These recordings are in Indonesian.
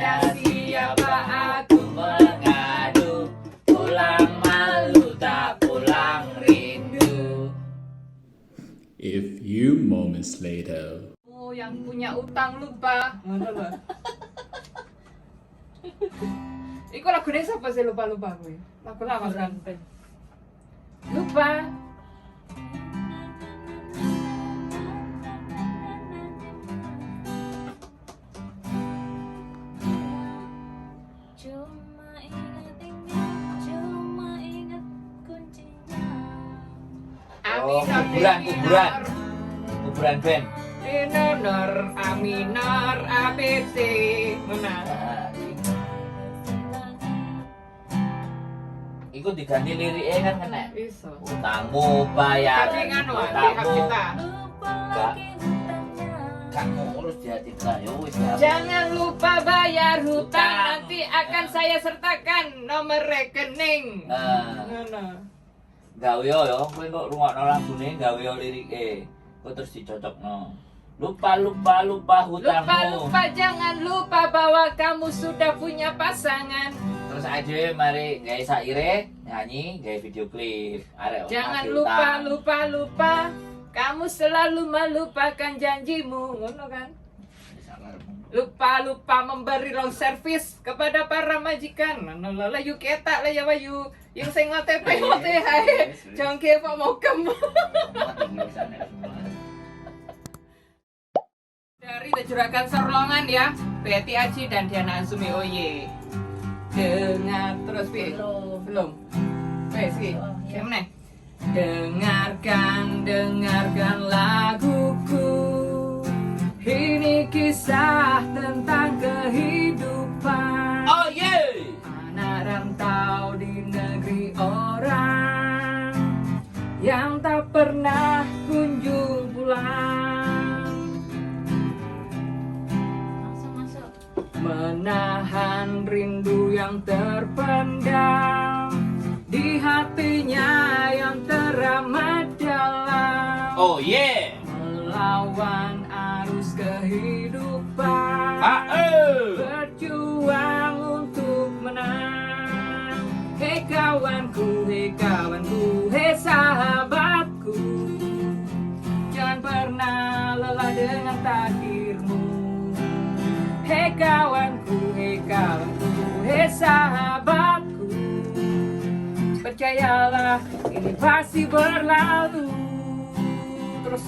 Pada siapa aku mengadu, pulang malu tak pulang rindu. A few moments later. Oh, yang punya utang lupa. Ngono lho. Iku lagune sapa sih lupa-lupa kowe? Lagu lawas kan. Lupa. Oh, kuburan band. Minor, A minor, ABC. Menang. Iku diganti liriknya kan kena. Bisa. Utangmu bayar. Tapi kan hak kita. Gak ngurus di hati kita. Ya wis ya. Jangan lupa bayar hutang, nanti akan saya sertakan nomor rekening. Ngono. Gawe yo, kowe kok rungokno lagune gawe yo lirike. Kok terus dicocokno. Lupa hutangmu. Lupa, jangan lupa bahwa kamu sudah punya pasangan. Terus aja mari gawe saire, nyanyi, gawe video klip. Arek Jangan nagih utang. lupa, kamu selalu melupakan janjimu, ngono kan? Lupa memberi long service kepada para majikan. Ngono lho, yu ketak lah ya wayu. Yang sing OTP hae. Jongke apa mau kem. Dari Juragan Sorlongan ya, Betty Aji dan Diana Azumi Oye. Dengar terus Pi. Belum. Wes iki. Yang meneh. Dengarkan laguku. Ini kisah tentang kehidupan. Oh yeah. Anak rantau di negeri orang yang tak pernah kunjung pulang. Menahan rindu yang terpendam di hatinya yang teramat dalam. Oh yeah. Melawan arus kehidupan, berjuang untuk menang. Hei kawanku, hei sahabatku, jangan pernah lelah dengan takdirmu. Hei kawanku, hei sahabatku, percayalah ini pasti berlalu. Terus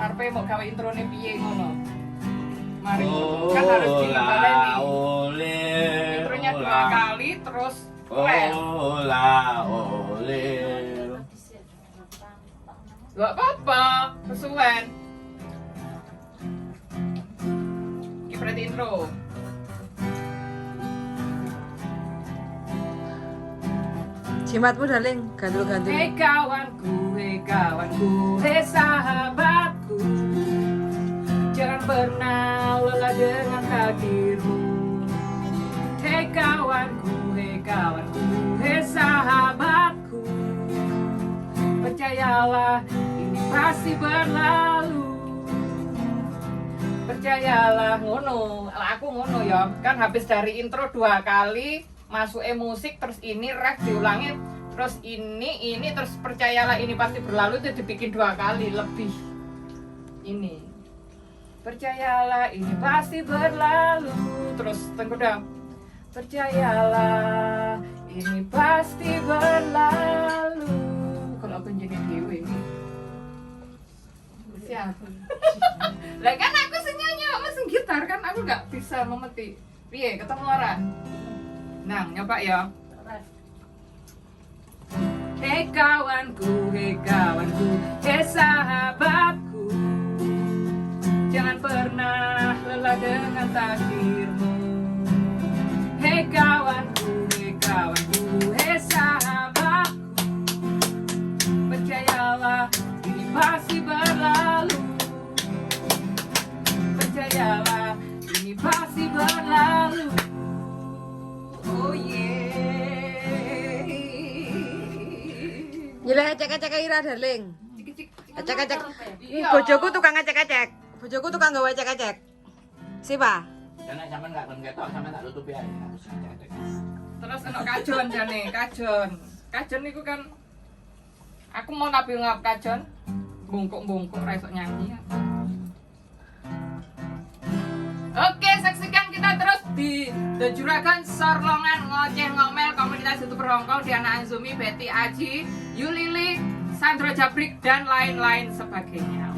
Arpe mau gawe introne piye ngono? Mari kan harus dibaleni. Intronya 2 kali terus les. Gak apa-apa, kesuwen. Iki berarti intro. Jimatmu darling, gantul-gantul. Hei kawanku, hei sahabatku, jangan pernah lelah dengan takdirmu. Hei kawanku, hei sahabatku, percayalah ini pasti berlalu. Percayalah ngono, aku ngono ya. Kan habis dari intro 2 kali, masuk musik terus ini ref diulangi. Terus ini terus percayalah ini pasti berlalu itu dibikin 2 kali lebih. Ini percayalah ini pasti berlalu. Terus tengkodam. Percayalah ini pasti berlalu. Kalau aku jadi dewe ini. Siapa? Lah kan aku sing nyanyi, mesin gitar kan aku nggak bisa memetik. Piye ketemu ora? Nah, nyoba ya. Hei kawanku, hei sahabatku, jangan pernah lelah dengan takdirmu. Hei kawanku, hei sahabatku, percayalah ini pasti berlalu. Percayalah ini pasti berlalu. Oh yeah. Nyileh acak-acak ira darling. Acak-acak. Iya. Bojoku tukang acak-acak. Bojoku tukang gawe acak-acak. Siapa? Karena sampean gak kon ketok, sampean tak tutupi ae. Aku sing cetek. Terus ono kajon jane, kajon. Kajon niku kan aku mau nabi ngap kajon. Bungkuk-bungkuk ra iso nyanyi. Oke, saksikan kita terus di The Juragan Sorlongan Ngoceh Ngomel komunitas YouTuber Hongkong Diana Azumi, Betty Aji, Yulili, Sandra Jabrik dan lain-lain sebagainya.